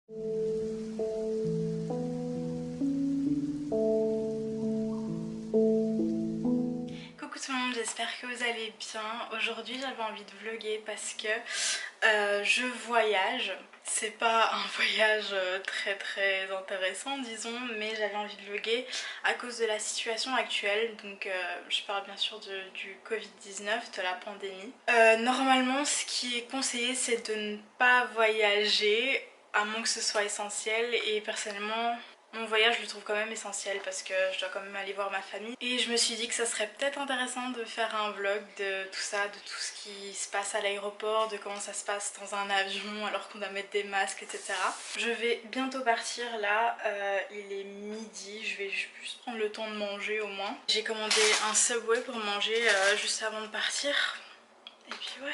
Coucou tout le monde, j'espère que vous allez bien. Aujourd'hui j'avais envie de vlogger parce que je voyage. C'est pas un voyage très intéressant disons, mais j'avais envie de vlogger à cause de la situation actuelle. Donc je parle bien sûr du Covid-19, de la pandémie. Normalement ce qui est conseillé c'est de ne pas voyager à moins que ce soit essentiel, et personnellement mon voyage je le trouve quand même essentiel parce que je dois quand même aller voir ma famille. Et je me suis dit que ça serait peut-être intéressant de faire un vlog de tout ça, de tout ce qui se passe à l'aéroport, de comment ça se passe dans un avion alors qu'on doit mettre des masques, etc. Je vais bientôt partir là, il est midi, je vais juste prendre le temps de manger au moins. J'ai commandé un Subway pour manger juste avant de partir. Et puis ouais.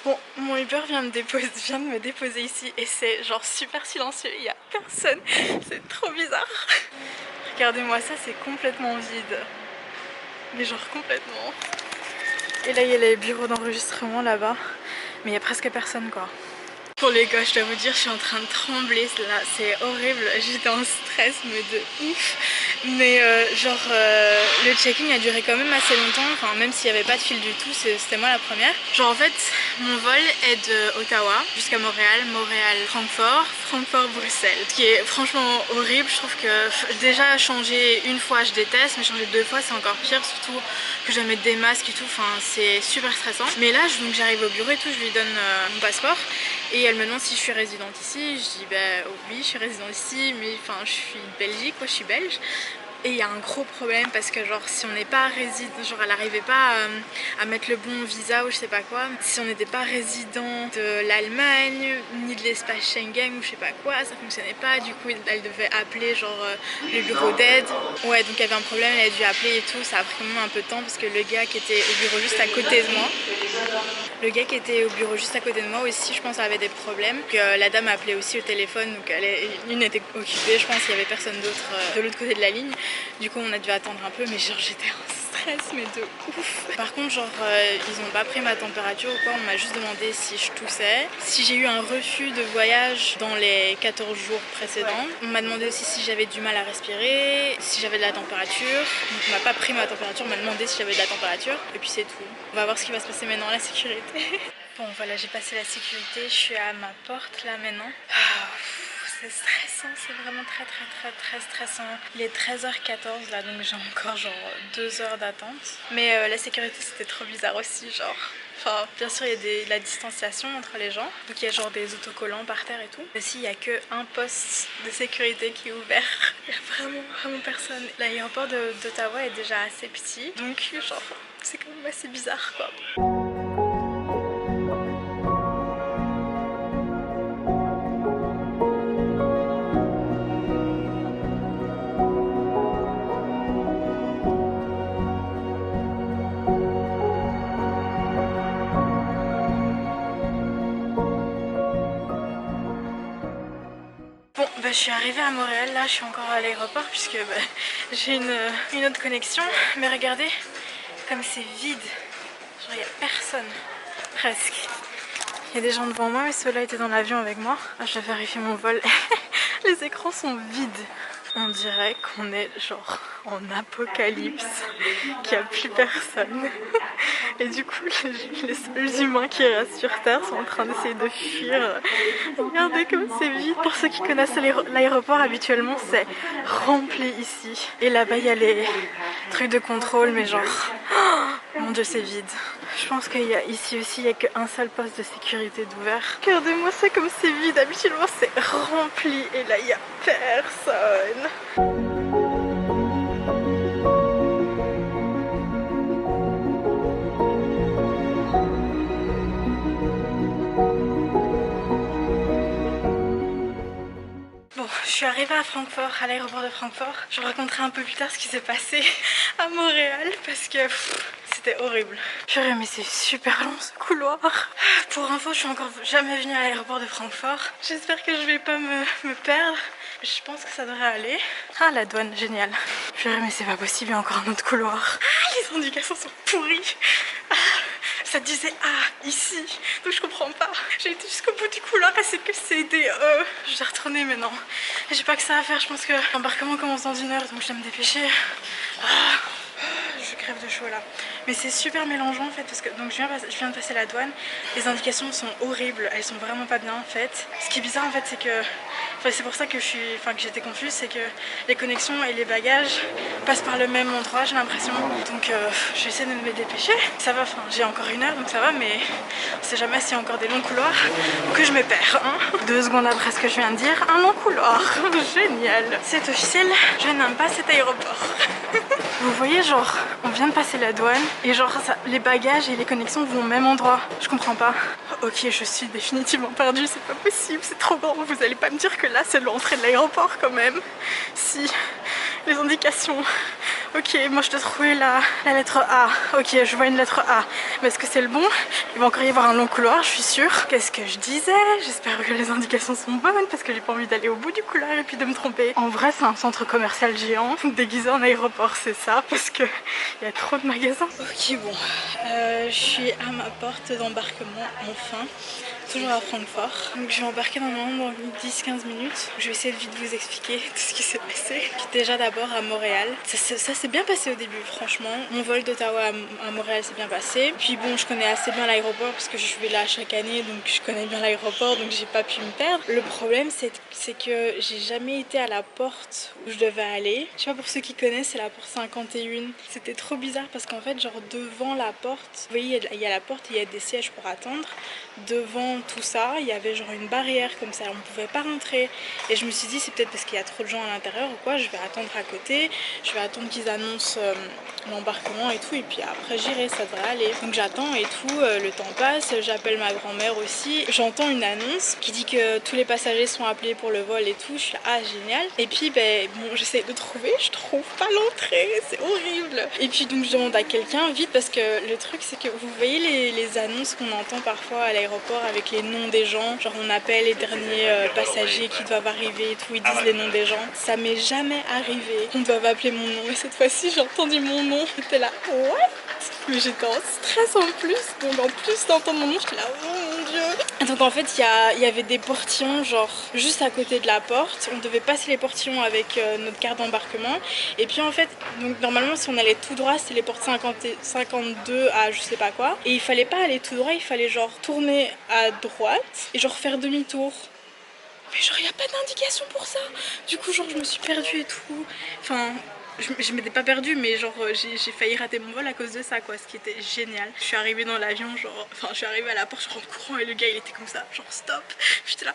Bon, mon Uber vient de me déposer ici et c'est genre super silencieux, il n'y a personne, c'est trop bizarre. Regardez-moi ça, c'est complètement vide, mais genre complètement. Et là il y a les bureaux d'enregistrement là-bas, mais il y a presque personne quoi. Pour les gars, je dois vous dire, je suis en train de trembler là, c'est horrible, j'étais en stress mais de ouf. Mais le check-in a duré quand même assez longtemps, enfin même s'il n'y avait pas de fil du tout, c'était moi la première. Genre en fait, mon vol est de Ottawa jusqu'à Montréal, Montréal-Francfort, Francfort-Bruxelles. Ce qui est franchement horrible, je trouve que déjà changer une fois je déteste, mais changer deux fois c'est encore pire, surtout que je dois mettre des masques et tout, enfin c'est super stressant. Mais là donc j'arrive au bureau et tout, je lui donne mon passeport. Et elle me demande si je suis résidente ici. Je dis bah oui, je suis résidente ici, mais enfin je suis de Belgique, moi je suis belge. Et il y a un gros problème parce que genre si on n'est pas résident, genre elle n'arrivait pas à mettre le bon visa ou je sais pas quoi. Si on n'était pas résident de l'Allemagne ni de l'espace Schengen ou je sais pas quoi, ça fonctionnait pas. Du coup elle devait appeler genre le bureau d'aide. Ouais, donc il y avait un problème, elle a dû appeler et tout. Ça a pris quand même un peu de temps parce que le gars qui était au bureau juste à côté de moi, aussi, je pense, avait des problèmes. La dame a appelé aussi au téléphone, donc l'une était occupée, je pense qu'il y avait personne d'autre de l'autre côté de la ligne. Du coup, on a dû attendre un peu, mais genre j'étais en stress, mais de ouf. Par contre, genre ils ont pas pris ma température ou quoi, on m'a juste demandé si je toussais, si j'ai eu un refus de voyage dans les 14 jours précédents. On m'a demandé aussi si j'avais du mal à respirer, si j'avais de la température. Donc on m'a pas pris ma température, on m'a demandé si j'avais de la température, et puis c'est tout. On va voir ce qui va se passer maintenant à la sécurité. Bon voilà, j'ai passé la sécurité, je suis à ma porte là maintenant. C'est stressant, c'est vraiment très stressant. Il est 13h14 là, donc j'ai encore genre 2 heures d'attente. Mais la sécurité c'était trop bizarre aussi, genre. Enfin, bien sûr, il y a la distanciation entre les gens. Donc il y a genre des autocollants par terre et tout. Aussi, il n'y a qu'un poste de sécurité qui est ouvert. Il n'y a vraiment personne. L'aéroport d'Ottawa est déjà assez petit. Donc genre, c'est quand même assez bizarre quoi. Bon, bah, je suis arrivée à Montréal, là je suis encore à l'aéroport puisque j'ai une autre connexion. Mais regardez comme c'est vide, genre il n'y a personne, presque. Il y a des gens devant moi mais ceux-là étaient dans l'avion avec moi. Ah, je vais vérifier mon vol. Les écrans sont vides. On dirait qu'on est genre en apocalypse, qu'il n'y a plus personne. Et du coup, les seuls humains qui restent sur Terre sont en train d'essayer de fuir. Regardez comme c'est vide. Pour ceux qui connaissent l'aéroport, habituellement c'est rempli ici. Et là-bas, il y a les trucs de contrôle, mais genre... Oh, mon dieu, c'est vide. Je pense qu'il y a ici aussi, il n'y a qu'un seul poste de sécurité d'ouvert. Regardez-moi ça comme c'est vide. Habituellement, c'est rempli. Et là, il n'y a personne. Bon, je suis arrivée à Francfort, à l'aéroport de Francfort. Je vous raconterai un peu plus tard ce qui s'est passé à Montréal parce que c'était horrible. Purée, mais c'est super long ce couloir. Pour info, je suis encore jamais venue à l'aéroport de Francfort. J'espère que je vais pas me perdre. Je pense que ça devrait aller. Ah, la douane, génial. Purée, mais c'est pas possible, il y a encore un autre couloir. Ah, les indications sont pourries. ça disait A ici, donc je comprends pas. J'ai été jusqu'au bout du couloir et c'est que c'est des je vais retourner mais non, j'ai pas que ça à faire. Je pense que l'embarquement commence dans 1 heure, donc je dois me dépêcher. Je crève de chaud là. Mais c'est super mélangeant en fait parce que donc je viens de passer la douane. Les indications sont horribles, elles sont vraiment pas bien faites. Ce qui est bizarre en fait c'est que c'est pour ça que j'étais confuse, c'est que les connexions et les bagages passent par le même endroit, j'ai l'impression. Donc je vais essayer de me dépêcher. Ça va, j'ai encore 1 heure donc ça va, mais on sait jamais s'il y a encore des longs couloirs ou que je me perds. 2 secondes après ce que je viens de dire, un long couloir. Génial. C'est officiel, je n'aime pas cet aéroport. Vous voyez, genre, on vient de passer la douane et genre les bagages et les connexions vont au même endroit. Je comprends pas. Ok, je suis définitivement perdue, c'est pas possible, c'est trop grand. Vous allez pas me dire que là c'est l'entrée de l'aéroport quand même. Si, les indications. Ok, moi je dois trouver la lettre A. Ok, je vois une lettre A. Mais est-ce que c'est le bon? Il va encore y avoir un long couloir, je suis sûre. Qu'est-ce que je disais? J'espère que les indications sont bonnes parce que j'ai pas envie d'aller au bout du couloir et puis de me tromper. En vrai, c'est un centre commercial géant déguisé en aéroport, c'est ça, parce que il y a trop de magasins. Ok, bon, je suis à ma porte d'embarquement, enfin. Toujours à Francfort. Donc je vais embarquer normalement dans 10-15 minutes. Je vais essayer de vite vous expliquer tout ce qui s'est passé. Déjà d'abord à Montréal. Ça s'est bien passé au début franchement. Mon vol d'Ottawa à Montréal s'est bien passé. Puis bon, je connais assez bien l'aéroport parce que je vais là chaque année, donc je connais bien l'aéroport, donc j'ai pas pu me perdre. Le problème c'est que j'ai jamais été à la porte où je devais aller. Je sais pas, pour ceux qui connaissent, c'est la porte 51. C'était trop bizarre parce qu'en fait genre devant la porte, vous voyez il y a la porte et il y a des sièges pour attendre. Devant tout ça, il y avait genre une barrière comme ça, on pouvait pas rentrer. Et je me suis dit c'est peut-être parce qu'il y a trop de gens à l'intérieur ou quoi, je vais attendre à côté, je vais attendre qu'ils annoncent l'embarquement et tout, et puis après j'irai, ça devrait aller. Donc j'attends et tout, le temps passe, j'appelle ma grand-mère aussi, j'entends une annonce qui dit que tous les passagers sont appelés pour le vol et tout, je suis là, ah génial. Et puis ben bon, j'essaie de trouver, je trouve pas l'entrée, c'est horrible. Et puis donc je demande à quelqu'un vite parce que le truc c'est que vous voyez les annonces qu'on entend parfois à l'aéroport avec les noms des gens, genre on appelle les derniers passagers qui doivent arriver et tout, ils disent les noms des gens. Ça m'est jamais arrivé qu'on doive appeler mon nom, et cette fois-ci j'ai entendu mon nom, j'étais là what? Mais j'étais en stress en plus, donc en plus d'entendre mon nom j'étais là oh mon dieu. Donc en fait il y avait des portillons genre juste à côté de la porte, on devait passer les portillons avec notre carte d'embarquement, et puis en fait donc normalement si on allait tout droit c'était les portes 52 à je sais pas quoi, et il fallait pas aller tout droit, il fallait genre tourner à droite et genre faire demi-tour. Mais genre il y a pas d'indication pour ça. Du coup genre je me suis perdue et tout, enfin je m'étais pas perdue mais genre j'ai failli rater mon vol à cause de ça quoi, ce qui était génial. Je suis arrivée dans l'avion genre, enfin je suis arrivée à la porte, je rentre courant et le gars il était comme ça, genre stop. J'étais là,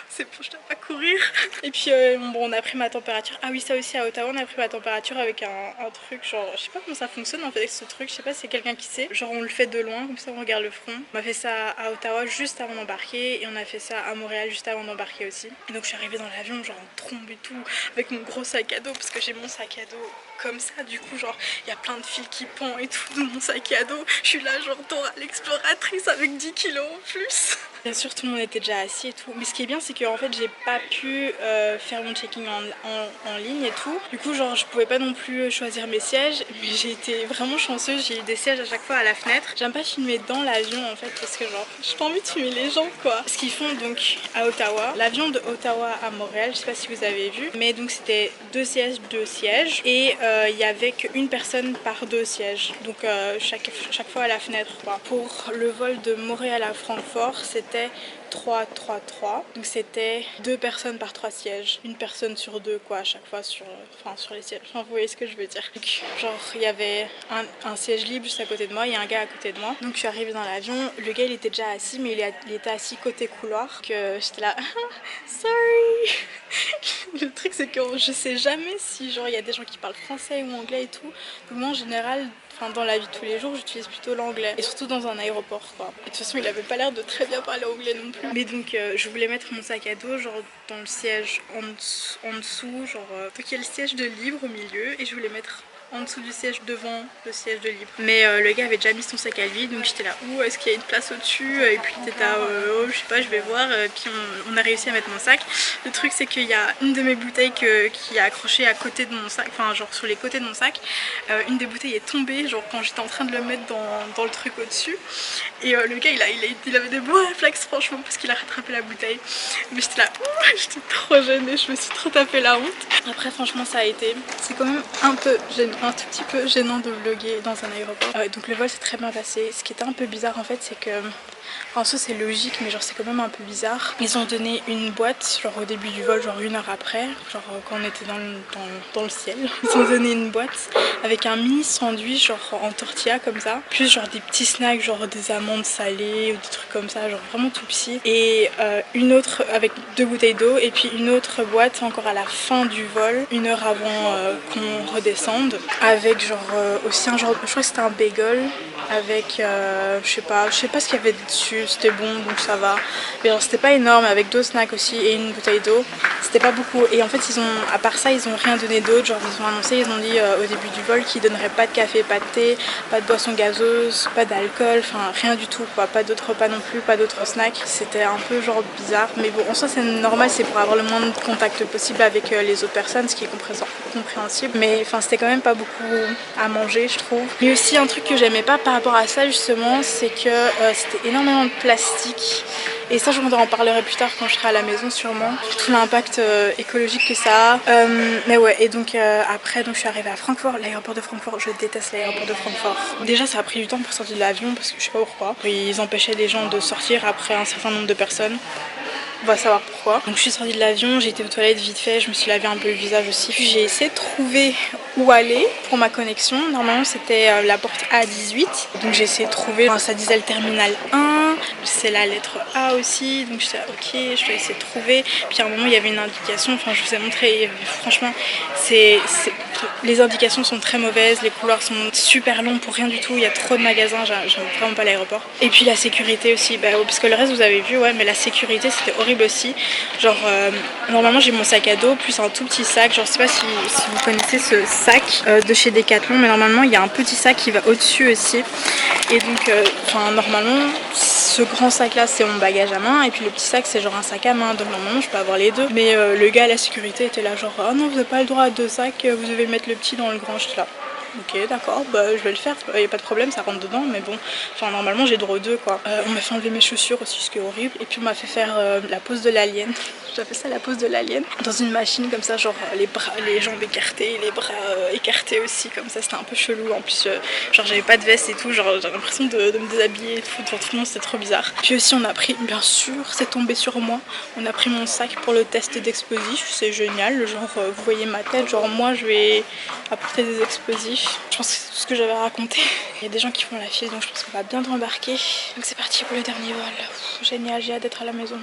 c'est bon je dois pas courir. Et puis bon on a pris ma température, ah oui ça aussi à Ottawa on a pris ma température avec un truc genre, je sais pas comment ça fonctionne en fait avec ce truc, je sais pas si c'est quelqu'un qui sait, genre on le fait de loin comme ça on regarde le front. On a fait ça à Ottawa juste avant d'embarquer et on a fait ça à Montréal juste avant d'embarquer aussi. Et donc je suis arrivée dans l'avion genre en trombe et tout avec mon gros sac à dos parce que j'ai mon sac à dos comme ça, du coup genre il y a plein de fils qui pendent et tout dans mon sac à dos. Je suis là genre Dora l'exploratrice avec 10 kilos en plus. Bien sûr tout le monde était déjà assis et tout, mais ce qui est bien c'est que en fait j'ai pas pu faire mon checking en ligne et tout. Du coup genre je pouvais pas non plus choisir mes sièges, mais j'ai été vraiment chanceuse, j'ai eu des sièges à chaque fois à la fenêtre. J'aime pas filmer dans l'avion en fait parce que genre j'ai pas envie de filmer les gens quoi. Ce qu'ils font donc à Ottawa, l'avion de Ottawa à Montréal, je sais pas si vous avez vu, mais donc c'était 2 sièges et il y avait qu'une personne par 2 sièges, donc chaque fois à la fenêtre quoi. Pour le vol de Montréal à Francfort c'était 3-3-3, donc c'était 2 personnes par 3 sièges, une personne sur 2 quoi à chaque fois sur les sièges, enfin vous voyez ce que je veux dire. Donc, genre il y avait un siège libre juste à côté de moi, il y a un gars à côté de moi, donc je suis arrivée dans l'avion, le gars il était déjà assis mais il était assis côté couloir, que j'étais là sorry. Le truc c'est que je sais jamais si genre il y a des gens qui parlent français ou anglais et tout, donc moi en général dans la vie de tous les jours j'utilise plutôt l'anglais, et surtout dans un aéroport quoi. Et de toute façon il avait pas l'air de très bien parler anglais non plus. Mais donc je voulais mettre mon sac à dos genre dans le siège en dessous, genre donc il y a le siège de libre au milieu et je voulais mettre en dessous du siège devant le siège de libre. Mais le gars avait déjà mis son sac à lui, donc j'étais là, où est-ce qu'il y a une place au-dessus? Et puis il était là, oh, je sais pas, je vais voir. Puis on a réussi à mettre mon sac. Le truc c'est qu'il y a une de mes bouteilles qui a accroché à côté de mon sac, enfin genre sur les côtés de mon sac. Une des bouteilles est tombée, genre quand j'étais en train de le mettre dans le truc au-dessus. Et le gars il avait des beaux réflexes franchement parce qu'il a rattrapé la bouteille. Mais j'étais là, j'étais trop gênée, je me suis trop tapé la honte. Après franchement ça a été, c'est quand même un peu gênant, un tout petit peu gênant de vlogger dans un aéroport. Donc le vol s'est très bien passé. Ce qui était un peu bizarre en fait c'est que, en soi c'est logique mais genre c'est quand même un peu bizarre. Ils ont donné une boîte genre au début du vol, genre 1 heure après, genre quand on était dans le ciel. Ils ont donné une boîte avec un mini sandwich genre en tortilla comme ça, plus genre des petits snacks genre des amandes salées ou des trucs comme ça, genre vraiment tout petit. Et une autre avec 2 bouteilles d'eau et puis une autre boîte encore à la fin du vol, 1 heure avant qu'on redescende, avec genre aussi un genre, je crois que c'était un bagel avec je sais pas ce qu'il y avait dessus, c'était bon donc ça va, mais genre c'était pas énorme, avec 2 snacks aussi et une bouteille d'eau, c'était pas beaucoup. Et en fait ils ont, à part ça ils ont rien donné d'autre, genre ils ont annoncé, ils ont dit au début du vol qu'ils donneraient pas de café, pas de thé, pas de boisson gazeuse, pas d'alcool, enfin rien du tout quoi, pas d'autres repas non plus, pas d'autres snacks. C'était un peu genre bizarre, mais bon en soi c'est normal, c'est pour avoir le moins de contact possible avec les autres personnes, ce qui est compréhensible, mais enfin c'était quand même pas beaucoup à manger je trouve. Mais aussi un truc que j'aimais pas par rapport à ça justement, c'est que c'était énormément de plastique. Et ça je vous en parlerai plus tard quand je serai à la maison sûrement, tout l'impact écologique que ça a. Mais ouais, et donc après donc je suis arrivée à Francfort, l'aéroport de Francfort, je déteste l'aéroport de Francfort. Déjà ça a pris du temps pour sortir de l'avion parce que je sais pas pourquoi. Ils empêchaient les gens de sortir après un certain nombre de personnes. On va savoir pourquoi. Donc je suis sortie de l'avion, j'ai été aux toilettes vite fait, je me suis lavé un peu le visage aussi. Puis j'ai essayé de trouver où aller pour ma connexion. Normalement c'était la porte A18. Donc j'ai essayé de trouver, enfin, ça disait le terminal 1, c'est la lettre A aussi. Donc j'étais ok, je vais essayer de trouver. Puis à un moment il y avait une indication, enfin je vous ai montré, franchement les indications sont très mauvaises, les couloirs sont super longs pour rien du tout, il y a trop de magasins, j'aime vraiment pas l'aéroport. Et puis la sécurité aussi, parce que le reste vous avez vu, ouais, mais la sécurité c'était horrible aussi. Genre normalement j'ai mon sac à dos plus un tout petit sac, genre je sais pas si vous connaissez ce sac de chez Decathlon, mais normalement il y a un petit sac qui va au-dessus aussi. Et donc normalement ce grand sac là c'est mon bagage à main et puis le petit sac c'est genre un sac à main, donc normalement je peux avoir les deux. Mais le gars à la sécurité était là genre ah non vous n'avez pas le droit à 2 sacs, vous devez mettre le petit dans le grand. J'étais là ok d'accord, bah je vais le faire, y a pas de problème, ça rentre dedans, mais bon, enfin normalement j'ai droit aux 2 quoi. On m'a fait enlever mes chaussures aussi, ce qui est horrible, et puis on m'a fait faire la pose de l'alien. J'appelle ça la pose de l'alien, dans une machine comme ça, genre les bras, les jambes écartées, les bras écartés aussi, comme ça, c'était un peu chelou. En plus genre j'avais pas de veste et tout, genre j'avais l'impression de me déshabiller et tout, devant tout le monde, c'était trop bizarre. Puis aussi on a pris, bien sûr c'est tombé sur moi, on a pris mon sac pour le test d'explosifs, c'est génial, genre vous voyez ma tête, genre moi je vais apporter des explosifs. Je pense que c'est tout ce que j'avais raconté. Il y a des gens qui font la file donc je pense qu'on va bien embarquer. Donc c'est parti pour le dernier vol. Génial, j'ai hâte d'être à la maison.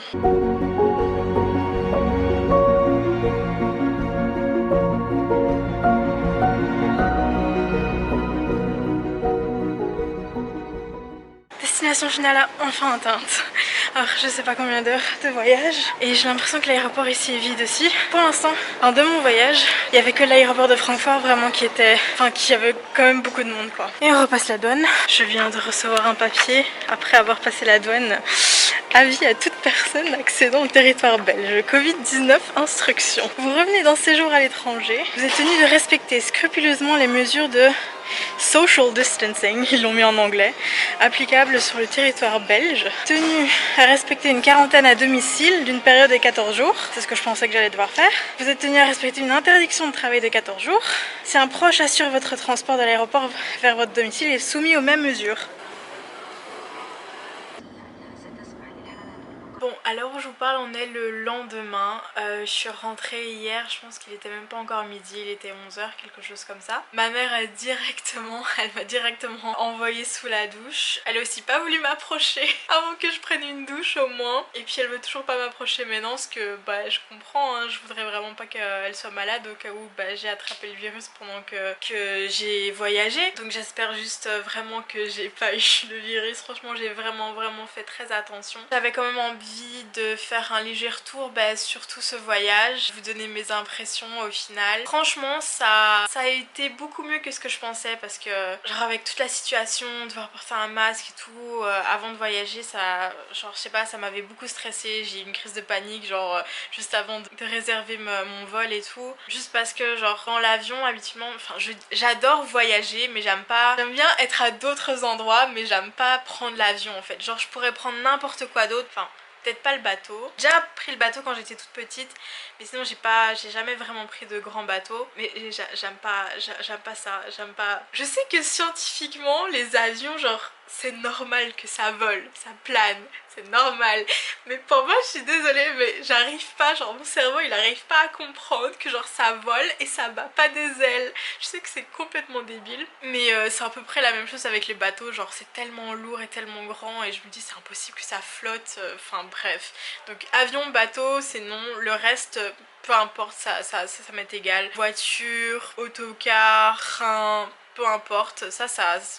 Destination finale enfin atteinte. Alors je sais pas combien d'heures de voyage et j'ai l'impression que l'aéroport ici est vide aussi. Pour l'instant, de mon voyage, il y avait que l'aéroport de Francfort vraiment qui était, enfin qui avait quand même beaucoup de monde quoi. Et on repasse la douane. Je viens de recevoir un papier après avoir passé la douane. Avis à toute personne accédant au territoire belge. Covid-19 instruction. Vous revenez d'un séjour à l'étranger. Vous êtes tenu de respecter scrupuleusement les mesures de social distancing, ils l'ont mis en anglais, applicable sur le territoire belge. Tenu à respecter une quarantaine à domicile d'une période de 14 jours, c'est ce que je pensais que j'allais devoir faire. Vous êtes tenu à respecter une interdiction de travail de 14 jours. Si un proche assure votre transport de l'aéroport vers votre domicile, il est soumis aux mêmes mesures. Bon, à l'heure où je vous parle, on est le lendemain. Je suis rentrée hier, je pense qu'il était même pas encore midi, il était 11 h, quelque chose comme ça. Ma mère elle m'a directement envoyée sous la douche. Elle a aussi pas voulu m'approcher avant que je prenne une douche au moins. Et puis elle veut toujours pas m'approcher maintenant parce que je comprends, hein, je voudrais vraiment pas qu'elle soit malade au cas où j'ai attrapé le virus pendant que j'ai voyagé. Donc j'espère juste vraiment que j'ai pas eu le virus. Franchement j'ai vraiment fait très attention. J'avais quand même envie envie de faire un léger retour sur tout ce voyage, vous donner mes impressions au final. Franchement ça a été beaucoup mieux que ce que je pensais parce que genre avec toute la situation, devoir porter un masque et tout avant de voyager, ça genre je sais pas, ça m'avait beaucoup stressée, j'ai eu une crise de panique genre juste avant de réserver mon vol et tout, juste parce que genre dans l'avion habituellement, enfin j'adore voyager mais j'aime bien être à d'autres endroits mais j'aime pas prendre l'avion en fait, genre je pourrais prendre n'importe quoi d'autre, enfin peut-être pas le bateau. J'ai déjà pris le bateau quand j'étais toute petite, mais sinon j'ai jamais vraiment pris de grands bateaux. Mais j'aime pas ça, j'aime pas. Je sais que scientifiquement les avions genre c'est normal que ça vole, ça plane, c'est normal. Mais pour moi je suis désolée mais j'arrive pas, genre mon cerveau il arrive pas à comprendre que genre ça vole et ça bat pas des ailes. Je sais que c'est complètement débile, mais c'est à peu près la même chose avec les bateaux, genre c'est tellement lourd et tellement grand et je me dis c'est impossible que ça flotte, enfin bref. Donc avion, bateau c'est non, le reste peu importe, ça m'est égal. Voiture, autocar, train, peu importe,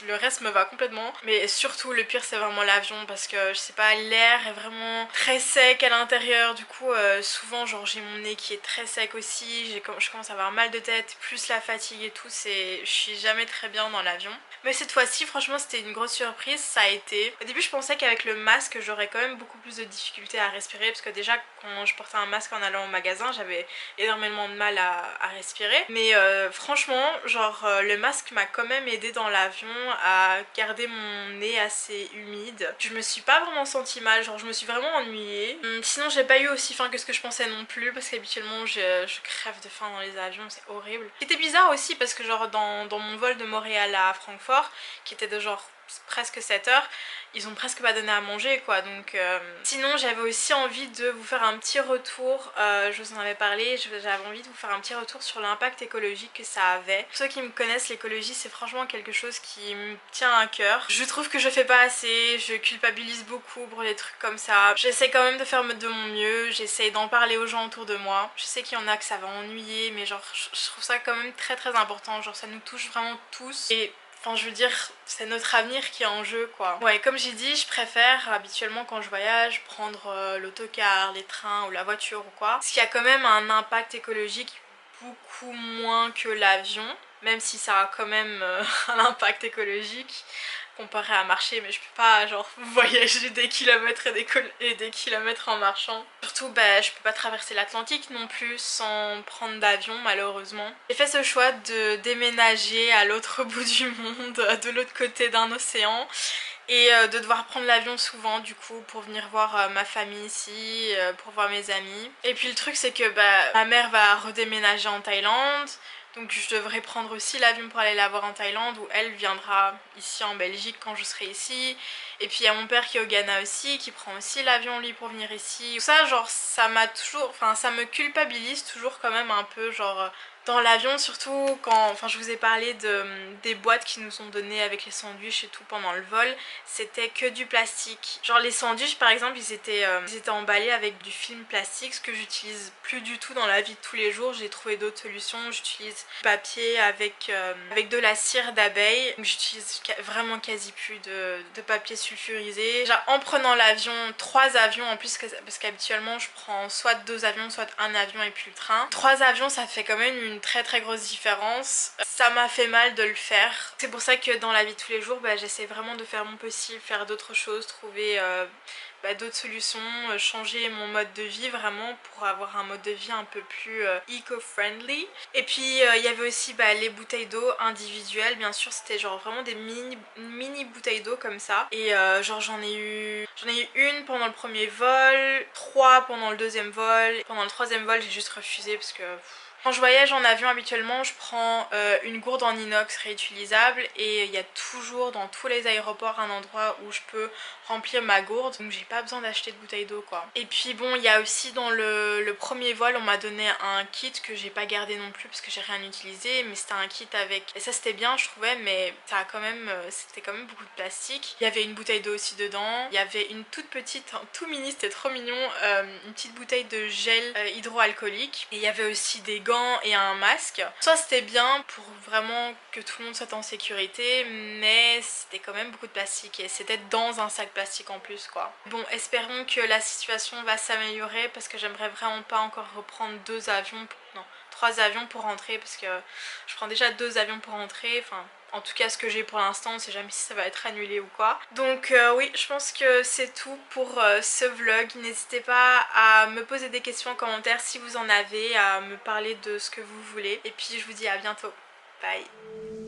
le reste me va complètement. Mais surtout le pire c'est vraiment l'avion parce que je sais pas, l'air est vraiment très sec à l'intérieur. Du coup souvent genre j'ai mon nez qui est très sec aussi, je commence à avoir mal de tête, plus la fatigue et tout, je suis jamais très bien dans l'avion. Mais cette fois-ci franchement c'était une grosse surprise, ça a été. Au début je pensais qu'avec le masque j'aurais quand même beaucoup plus de difficultés à respirer parce que déjà quand je portais un masque en allant au magasin j'avais énormément de mal à respirer. Mais franchement genre le masque m'a quand même aidé dans l'avion à garder mon nez assez humide. Je me suis pas vraiment sentie mal, genre je me suis vraiment ennuyée. Sinon j'ai pas eu aussi faim que ce que je pensais non plus parce qu'habituellement je crève de faim dans les avions, c'est horrible. C'était bizarre aussi parce que genre dans mon vol de Montréal à Francfort qui était de genre presque 7 heures, ils ont presque pas donné à manger quoi, donc sinon j'avais aussi envie de vous faire un petit retour, je vous en avais parlé, j'avais envie de vous faire un petit retour sur l'impact écologique que ça avait. Pour ceux qui me connaissent, l'écologie c'est franchement quelque chose qui me tient à cœur. Je trouve que je fais pas assez, je culpabilise beaucoup pour des trucs comme ça. J'essaie quand même de faire de mon mieux, j'essaie d'en parler aux gens autour de moi. Je sais qu'il y en a que ça va ennuyer mais genre je trouve ça quand même très très important, genre ça nous touche vraiment tous et enfin je veux dire c'est notre avenir qui est en jeu quoi. Ouais, comme j'ai dit je préfère habituellement quand je voyage prendre l'autocar, les trains ou la voiture ou quoi. Parce qu'il y a quand même un impact écologique beaucoup moins que l'avion. Même si ça a quand même un impact écologique comparé à marcher, mais je peux pas genre voyager des kilomètres et des kilomètres en marchant. Surtout je peux pas traverser l'Atlantique non plus sans prendre d'avion malheureusement. J'ai fait ce choix de déménager à l'autre bout du monde, de l'autre côté d'un océan, et de devoir prendre l'avion souvent du coup pour venir voir ma famille ici, pour voir mes amis. Et puis le truc c'est que ma mère va redéménager en Thaïlande. Donc je devrais prendre aussi l'avion pour aller la voir en Thaïlande où elle viendra ici en Belgique quand je serai ici. Et puis il y a mon père qui est au Ghana aussi, qui prend aussi l'avion lui pour venir ici. Tout ça genre ça m'a toujours, enfin ça me culpabilise toujours quand même un peu genre dans l'avion, surtout quand, enfin je vous ai parlé des boîtes qui nous ont données avec les sandwichs et tout pendant le vol, c'était que du plastique. Genre les sandwichs par exemple ils étaient emballés avec du film plastique, ce que j'utilise plus du tout dans la vie de tous les jours. J'ai trouvé d'autres solutions, j'utilise du papier avec de la cire d'abeille, j'utilise vraiment quasi plus de papier sulfurisé. Genre en prenant l'avion, 3 avions en plus, parce qu'habituellement je prends soit 2 avions, soit un avion et puis le train. 3 avions ça fait quand même une très très grosse différence. Ça m'a fait mal de le faire. C'est pour ça que dans la vie de tous les jours j'essaie vraiment de faire mon possible, faire d'autres choses, trouver d'autres solutions, changer mon mode de vie vraiment pour avoir un mode de vie un peu plus eco-friendly. Et puis il y avait aussi les bouteilles d'eau individuelles, bien sûr c'était genre vraiment des mini bouteilles d'eau comme ça. Et genre j'en ai eu une pendant le premier vol, 3 pendant le deuxième vol. Pendant le troisième vol j'ai juste refusé parce que quand je voyage en avion habituellement je prends une gourde en inox réutilisable et il y a toujours dans tous les aéroports un endroit où je peux remplir ma gourde, donc j'ai pas besoin d'acheter de bouteille d'eau quoi. Et puis bon il y a aussi dans le premier vol on m'a donné un kit que j'ai pas gardé non plus parce que j'ai rien utilisé, mais c'était un kit avec, et ça c'était bien je trouvais, mais ça a quand même c'était quand même beaucoup de plastique. Il y avait une bouteille d'eau aussi dedans, il y avait une toute petite, tout mini, c'était trop mignon, une petite bouteille de gel hydroalcoolique, et il y avait aussi des gants gants et un masque. Ça c'était bien pour vraiment que tout le monde soit en sécurité, mais c'était quand même beaucoup de plastique et c'était dans un sac plastique en plus quoi. Bon, espérons que la situation va s'améliorer parce que j'aimerais vraiment pas encore reprendre 2 avions, non 3 avions pour rentrer parce que je prends déjà 2 avions pour rentrer, enfin en tout cas ce que j'ai pour l'instant, on sait jamais si ça va être annulé ou quoi. Donc oui, je pense que c'est tout pour ce vlog. N'hésitez pas à me poser des questions en commentaire si vous en avez, à me parler de ce que vous voulez. Et puis je vous dis à bientôt. Bye.